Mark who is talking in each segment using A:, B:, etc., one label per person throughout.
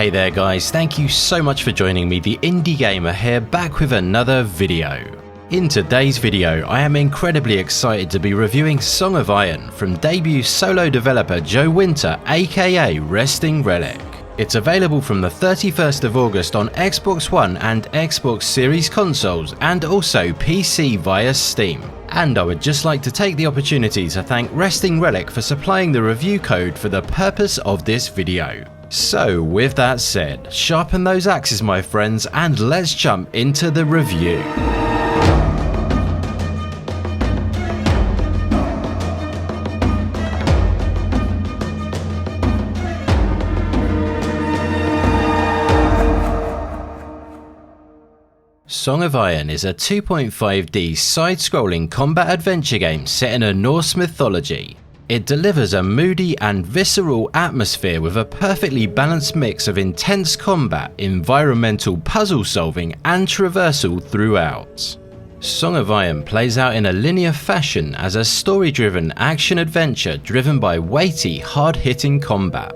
A: Hey there guys, thank you so much for joining me, the Indie Gamer here, back with another video. In today's video, I am incredibly excited to be reviewing Song of Iron from debut solo developer Joe Winter, aka Resting Relic. It's available from the 31st of August on Xbox One and Xbox Series consoles, and also PC via Steam. And I would just like to take the opportunity to thank Resting Relic for supplying the review code for the purpose of this video. So with that said, sharpen those axes my friends, and let's jump into the review. Song of Iron is a 2.5D side-scrolling combat adventure game set in a Norse mythology. It delivers a moody and visceral atmosphere with a perfectly balanced mix of intense combat, environmental puzzle solving and traversal throughout. Song of Iron plays out in a linear fashion as a story-driven action-adventure driven by weighty, hard-hitting combat.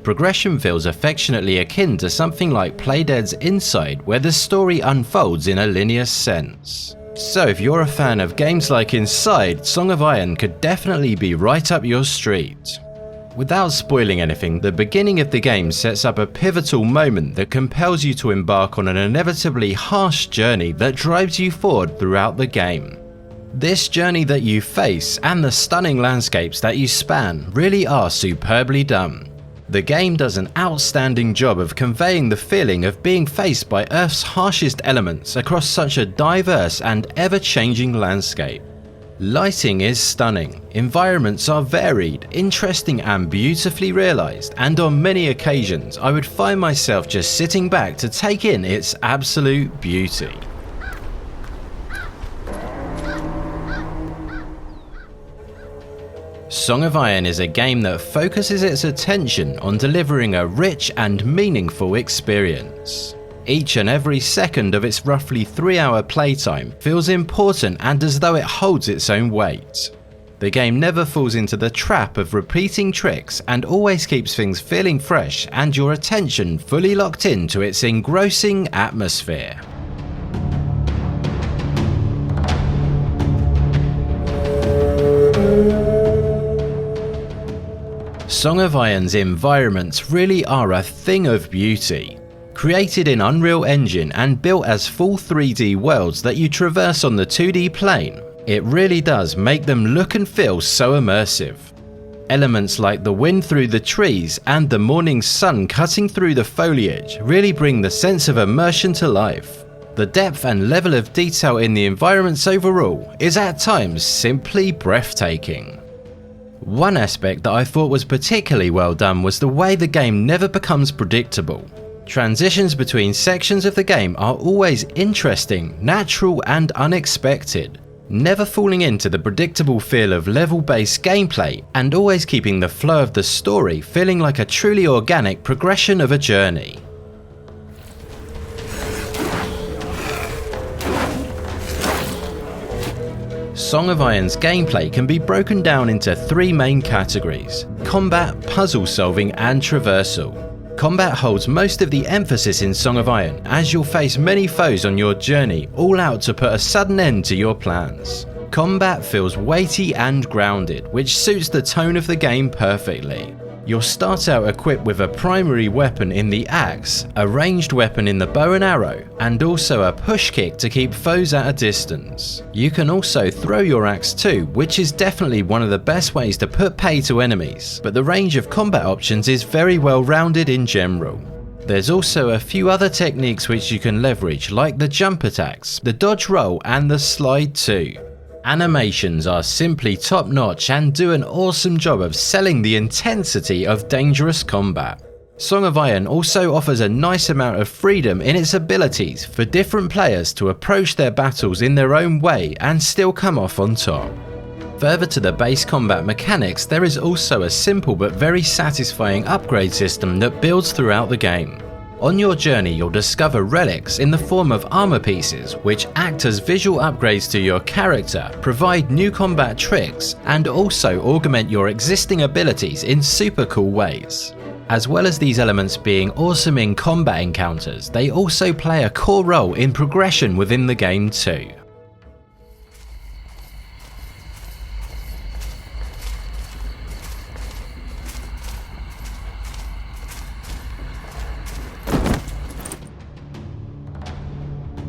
A: Progression feels affectionately akin to something like Playdead's Inside, where the story unfolds in a linear sense. So if you're a fan of games like Inside, Song of Iron could definitely be right up your street. Without spoiling anything, the beginning of the game sets up a pivotal moment that compels you to embark on an inevitably harsh journey that drives you forward throughout the game. This journey that you face and the stunning landscapes that you span really are superbly done. The game does an outstanding job of conveying the feeling of being faced by Earth's harshest elements across such a diverse and ever-changing landscape. Lighting is stunning, environments are varied, interesting and beautifully realised, and on many occasions I would find myself just sitting back to take in its absolute beauty. Song of Iron is a game that focuses its attention on delivering a rich and meaningful experience. Each and every second of its roughly 3-hour playtime feels important and as though it holds its own weight. The game never falls into the trap of repeating tricks and always keeps things feeling fresh and your attention fully locked into its engrossing atmosphere. Song of Iron's environments really are a thing of beauty. Created in Unreal Engine and built as full 3D worlds that you traverse on the 2D plane, it really does make them look and feel so immersive. Elements like the wind through the trees and the morning sun cutting through the foliage really bring the sense of immersion to life. The depth and level of detail in the environments overall is at times simply breathtaking. One aspect that I thought was particularly well done was the way the game never becomes predictable. Transitions between sections of the game are always interesting, natural and unexpected, never falling into the predictable feel of level-based gameplay and always keeping the flow of the story feeling like a truly organic progression of a journey. Song of Iron's gameplay can be broken down into 3 main categories: combat, puzzle solving and traversal. Combat holds most of the emphasis in Song of Iron, as you'll face many foes on your journey, all out to put a sudden end to your plans. Combat feels weighty and grounded, which suits the tone of the game perfectly. You'll start out equipped with a primary weapon in the axe, a ranged weapon in the bow and arrow, and also a push kick to keep foes at a distance. You can also throw your axe too, which is definitely one of the best ways to put pay to enemies, but the range of combat options is very well rounded in general. There's also a few other techniques which you can leverage, like the jump attacks, the dodge roll and the slide too. Animations are simply top notch and do an awesome job of selling the intensity of dangerous combat. Song of Iron also offers a nice amount of freedom in its abilities for different players to approach their battles in their own way and still come off on top. Further to the base combat mechanics, there is also a simple but very satisfying upgrade system that builds throughout the game. On your journey, you'll discover relics in the form of armor pieces, which act as visual upgrades to your character, provide new combat tricks, and also augment your existing abilities in super cool ways. As well as these elements being awesome in combat encounters, they also play a core role in progression within the game too.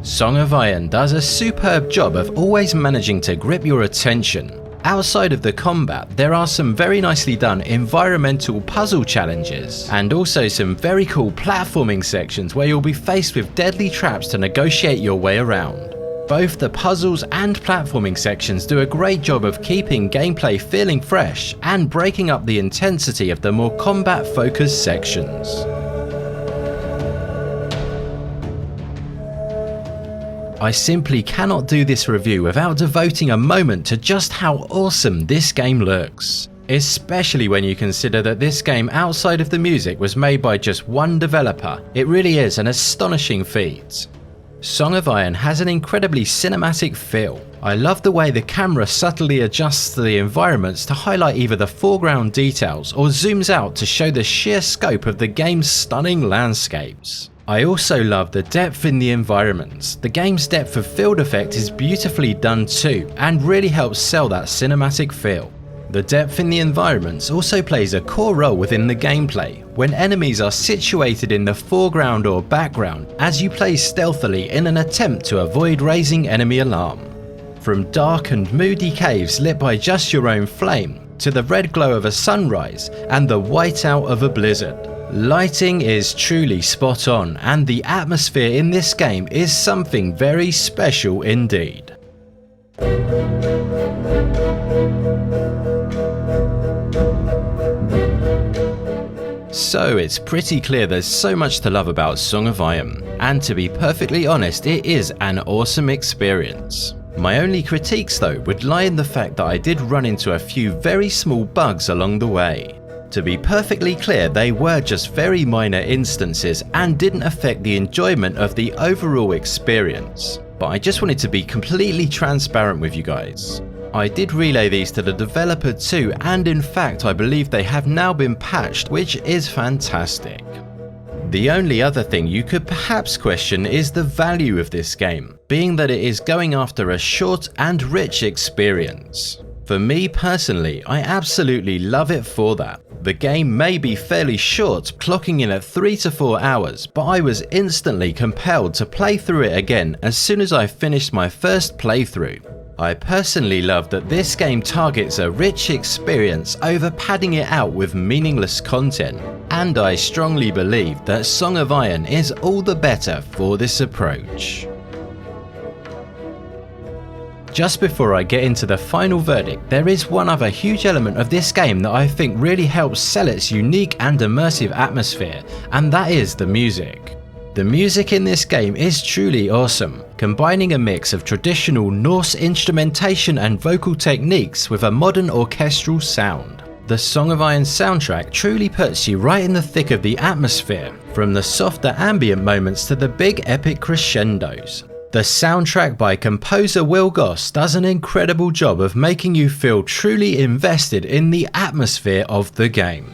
A: Song of Iron does a superb job of always managing to grip your attention. Outside of the combat, there are some very nicely done environmental puzzle challenges, and also some very cool platforming sections where you'll be faced with deadly traps to negotiate your way around. Both the puzzles and platforming sections do a great job of keeping gameplay feeling fresh and breaking up the intensity of the more combat-focused sections. I simply cannot do this review without devoting a moment to just how awesome this game looks. Especially when you consider that this game outside of the music was made by just one developer. It really is an astonishing feat. Song of Iron has an incredibly cinematic feel. I love the way the camera subtly adjusts to the environments to highlight either the foreground details or zooms out to show the sheer scope of the game's stunning landscapes. I also love the depth in the environments. The game's depth of field effect is beautifully done too, and really helps sell that cinematic feel. The depth in the environments also plays a core role within the gameplay, when enemies are situated in the foreground or background as you play stealthily in an attempt to avoid raising enemy alarm. From dark and moody caves lit by just your own flame, to the red glow of a sunrise and the whiteout of a blizzard. Lighting is truly spot on, and the atmosphere in this game is something very special indeed. So it's pretty clear there's so much to love about Song of Iron, and to be perfectly honest, it is an awesome experience. My only critiques though would lie in the fact that I did run into a few very small bugs along the way. To be perfectly clear, they were just very minor instances and didn't affect the enjoyment of the overall experience. But I just wanted to be completely transparent with you guys. I did relay these to the developer too, and in fact I believe they have now been patched, which is fantastic. The only other thing you could perhaps question is the value of this game, being that it is going after a short and rich experience. For me personally, I absolutely love it for that. The game may be fairly short, clocking in at 3 to 4 hours, but I was instantly compelled to play through it again as soon as I finished my first playthrough. I personally love that this game targets a rich experience over padding it out with meaningless content, and I strongly believe that Song of Iron is all the better for this approach. Just before I get into the final verdict, there is one other huge element of this game that I think really helps sell its unique and immersive atmosphere, and that is the music. The music in this game is truly awesome, combining a mix of traditional Norse instrumentation and vocal techniques with a modern orchestral sound. The Song of Iron soundtrack truly puts you right in the thick of the atmosphere, from the softer ambient moments to the big epic crescendos. The soundtrack by composer Will Goss does an incredible job of making you feel truly invested in the atmosphere of the game.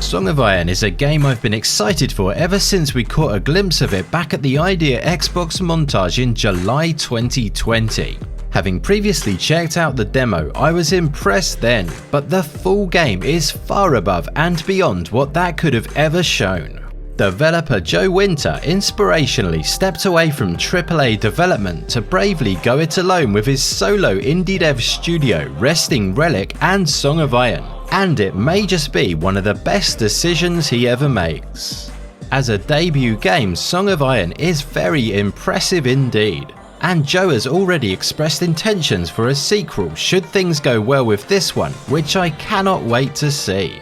A: Song of Iron is a game I've been excited for ever since we caught a glimpse of it back at the Idea Xbox montage in July 2020. Having previously checked out the demo, I was impressed then, but the full game is far above and beyond what that could have ever shown. Developer Joe Winter inspirationally stepped away from AAA development to bravely go it alone with his solo indie dev studio Resting Relic and Song of Iron, and it may just be one of the best decisions he ever makes. As a debut game, Song of Iron is very impressive indeed, and Joe has already expressed intentions for a sequel should things go well with this one, which I cannot wait to see.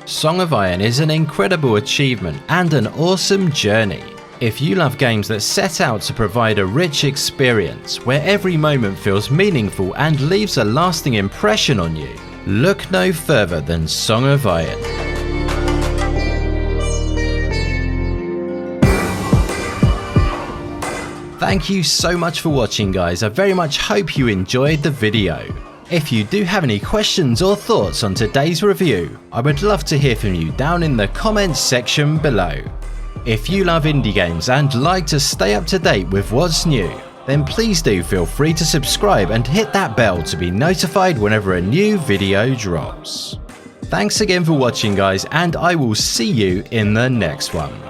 A: Song of Iron is an incredible achievement and an awesome journey. If you love games that set out to provide a rich experience where every moment feels meaningful and leaves a lasting impression on you, look no further than Song of Iron. Thank you so much for watching, guys. I very much hope you enjoyed the video. If you do have any questions or thoughts on today's review, I would love to hear from you down in the comments section below. If you love indie games and like to stay up to date with what's new, then please do feel free to subscribe and hit that bell to be notified whenever a new video drops. Thanks again for watching, guys, and I will see you in the next one.